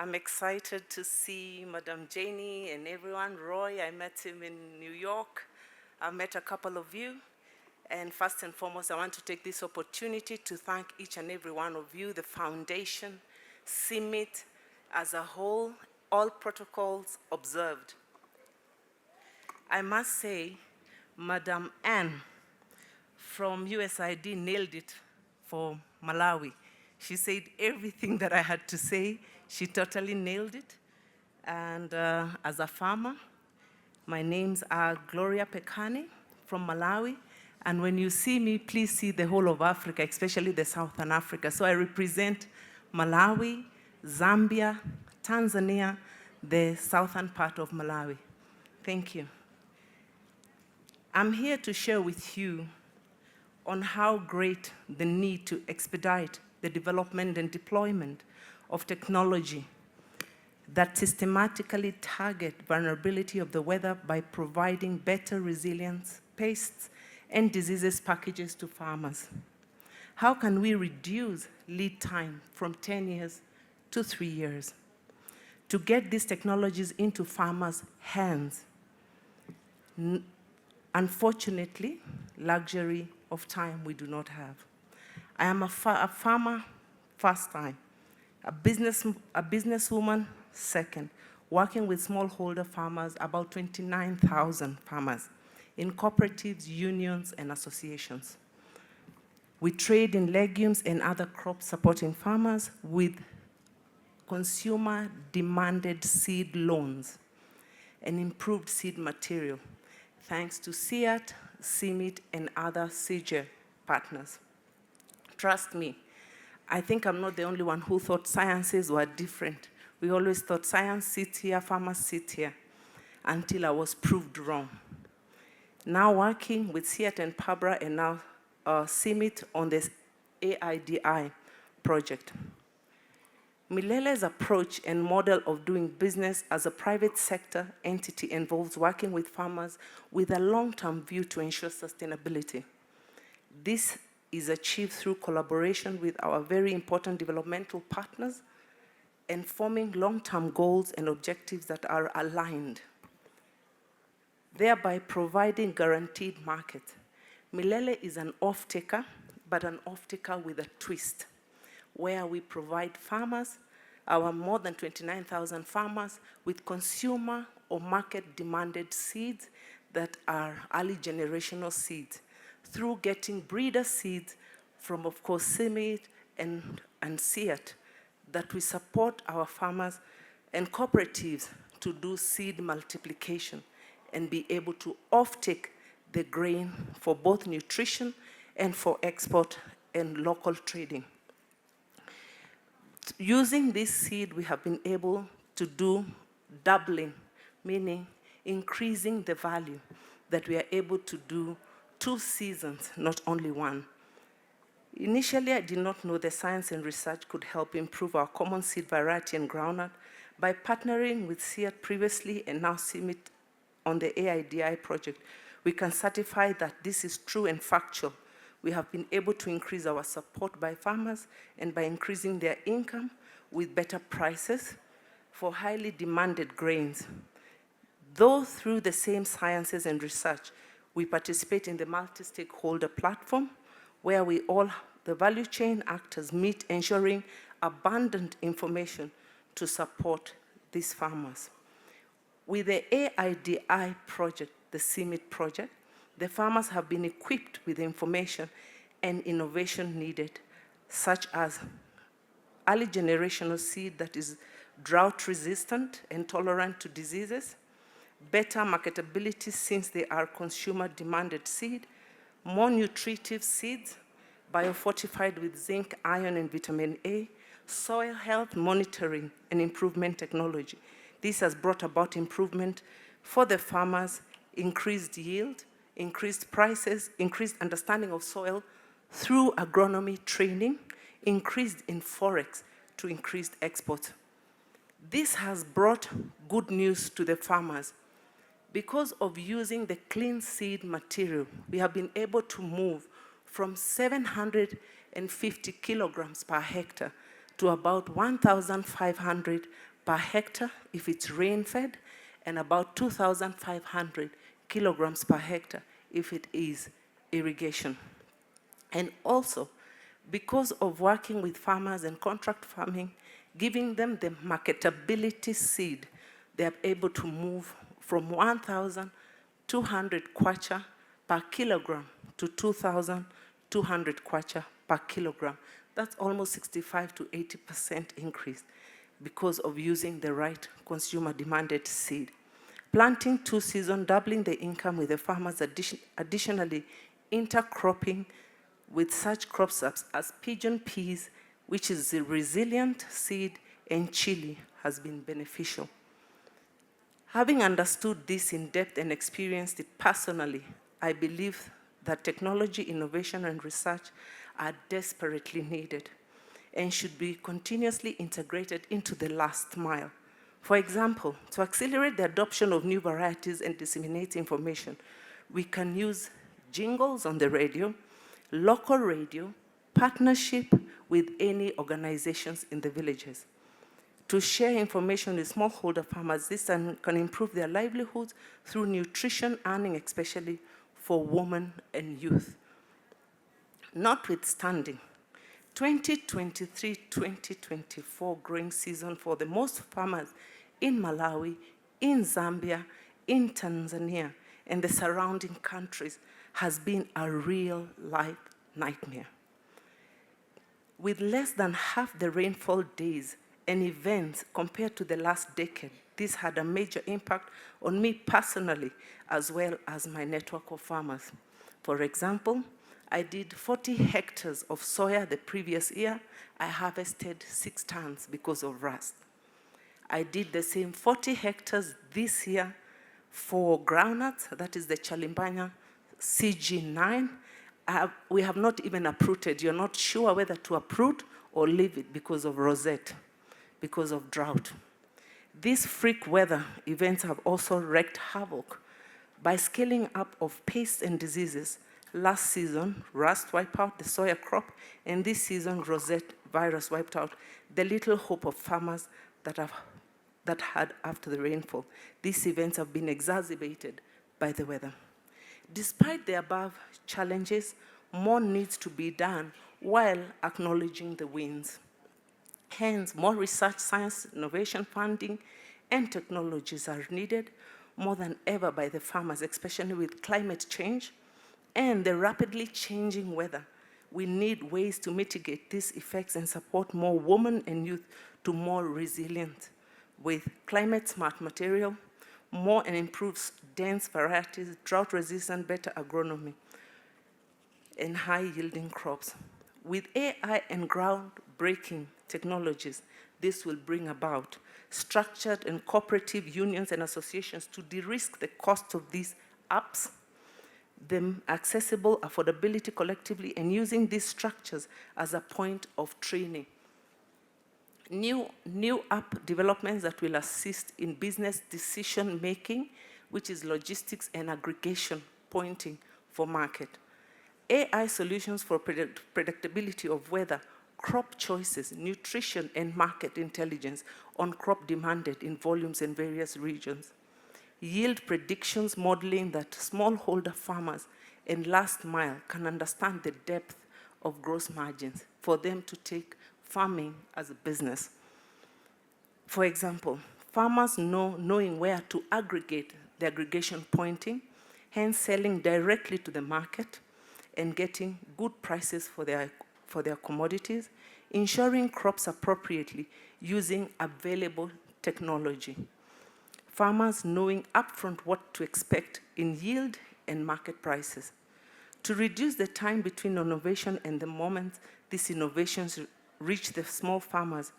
I'm excited to see Madam Janie and everyone. Roy, I met him in New York. I met a couple of you. And first and foremost, I want to take this opportunity to thank each and every one of you, the foundation, CIMIT as a whole, all protocols observed. I must say, Madam Ann from USID nailed it for Malawi. She said everything that I had to say. She totally nailed it. And as a farmer, my names are Gloria Phekani from Malawi. And when you see me, please see the whole of Africa, especially the Southern Africa. So I represent Malawi, Zambia, Tanzania, the southern part of Malawi. Thank you. I'm here to share with you on how great the need to expedite the development and deployment of technology that systematically target vulnerability of the weather by providing better resilience, pests, and diseases packages to farmers. How can we reduce lead time from 10 years to 3 years to get these technologies into farmers' hands? Unfortunately, luxury of time we do not have. I am a farmer first time, a businesswoman second, working with smallholder farmers, about 29,000 farmers in cooperatives, unions, and associations. We trade in legumes and other crops supporting farmers with consumer-demanded seed loans and improved seed material, thanks to CIAT, CIMIT, and other CIGE partners. Trust me, I think I'm not the only one who thought sciences were different. We always thought science sits here, farmers sit here, until I was proved wrong. Now working with CIAT and PABRA and now CIMIT on this AIDI project. Milele's approach and model of doing business as a private sector entity involves working with farmers with a long-term view to ensure sustainability. This is achieved through collaboration with our very important developmental partners and forming long-term goals and objectives that are aligned, thereby providing guaranteed market. Milele is an off-taker, but an off-taker with a twist, where we provide farmers, our more than 29,000 farmers, with consumer or market-demanded seeds that are early generational seeds, through getting breeder seeds from, of course, CIMIT and CIAT, that we support our farmers and cooperatives to do seed multiplication and be able to off-take the grain for both nutrition and for export and local trading. Using this seed, we have been able to do doubling, meaning increasing the value that we are able to do 2 seasons, not only one. Initially, I did not know the science and research could help improve our common seed variety and groundnut. By partnering with CIAT previously and now CIMIT on the AIDI project, we can certify that this is true and factual. We have been able to increase our support by farmers and by increasing their income with better prices for highly demanded grains. Though through the same sciences and research, we participate in the multi-stakeholder platform where we all, the value chain actors, meet, ensuring abundant information to support these farmers. With the AIDI project, the CIMIT project, the farmers have been equipped with information and innovation needed, such as early generational seed that is drought resistant and tolerant to diseases, better marketability since they are consumer demanded seed, more nutritive seeds, biofortified with zinc, iron, and vitamin A, soil health monitoring and improvement technology. This has brought about improvement for the farmers, increased yield, increased prices, increased understanding of soil through agronomy training, increased in forex to increased exports. This has brought good news to the farmers. Because of using the clean seed material, we have been able to move from 750 kilograms per hectare to about 1,500 per hectare if it's rain-fed, and about 2,500 kilograms per hectare if it is irrigation. And also, because of working with farmers and contract farming, giving them the marketability seed, they are able to move from 1,200 kwacha per kilogram to 2,200 kwacha per kilogram. That's almost 65 to 80% increase because of using the right consumer-demanded seed. Planting 2 seasons, doubling the income with the farmers, additionally intercropping with such crops as pigeon peas, which is a resilient seed, and chili has been beneficial. Having understood this in depth and experienced it personally, I believe that technology, innovation, and research are desperately needed and should be continuously integrated into the last mile. For example, to accelerate the adoption of new varieties and disseminate information, we can use jingles on the radio, local radio, partnership with any organizations in the villages. To share information with smallholder farmers, this can improve their livelihoods through nutrition earning, especially for women and youth. Notwithstanding, 2023-2024 growing season for the most farmers in Malawi, in Zambia, in Tanzania, and the surrounding countries has been a real life nightmare. With less than half the rainfall days and events compared to the last decade, this had a major impact on me personally, as well as my network of farmers. For example, I did 40 hectares of soya the previous year. I harvested 6 tons because of rust. I did the same 40 hectares this year for groundnuts, that is the Chalimbanya CG9. We have not even uprooted. You're not sure whether to uproot or leave it because of rosette, because of drought. These freak weather events have also wreaked havoc by scaling up of pests and diseases. Last season, rust wiped out the soya crop, and this season, rosette virus wiped out the little hope of farmers that had after the rainfall. These events have been exacerbated by the weather. Despite the above challenges, more needs to be done while acknowledging the wins. Hence, more research, science, innovation funding, and technologies are needed more than ever by the farmers, especially with climate change and the rapidly changing weather. We need ways to mitigate these effects and support more women and youth to more resilient with climate-smart material, more and improved dense varieties, drought-resistant, better agronomy, and high-yielding crops. With AI and groundbreaking technologies, this will bring about structured and cooperative unions and associations to de-risk the cost of these apps, them accessible, affordability collectively, and using these structures as a point of training. New app developments that will assist in business decision-making, which is logistics and aggregation pointing for market. AI solutions for predictability of weather, crop choices, nutrition, and market intelligence on crop demanded in volumes in various regions. Yield predictions modeling that smallholder farmers and last mile can understand the depth of gross margins for them to take farming as a business. For example, farmers knowing where to aggregate the aggregation pointing, hence selling directly to the market and getting good prices for their commodities, ensuring crops appropriately using available technology. Farmers knowing upfront what to expect in yield and market prices. To reduce the time between innovation and the moment these innovations reach the small farmers,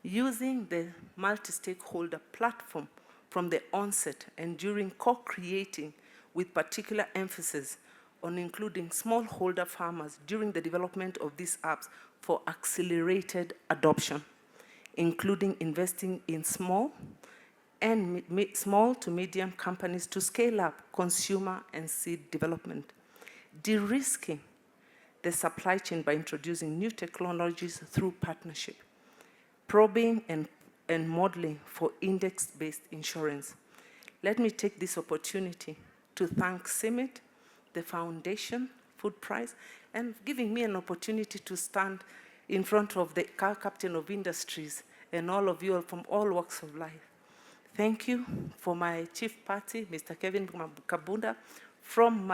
using the multi-stakeholder platform from the onset and during co-creating with particular emphasis on including smallholder farmers during the development of these apps for accelerated adoption, including investing in small to medium companies to scale up consumer and seed development, de-risking the supply chain by introducing new technologies through partnership, probing and and modeling for index-based insurance. Let me take this opportunity to thank CIMIT, the Foundation, Food Price, and giving me an opportunity to stand in front of the car captain of industries and all of you all from all walks of life. Thank you for my chief party, Mr. Kevin Kabunda, from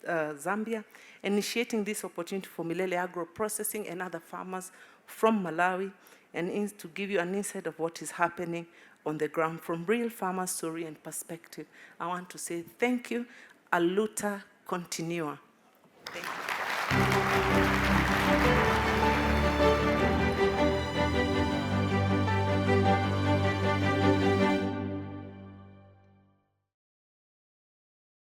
Zambia, initiating this opportunity for Milele Agroprocessing and other farmers from Malawi, and to give you an insight of what is happening on the ground from real farmer story and perspective. I want to say thank you. Aluta continua. Thank you.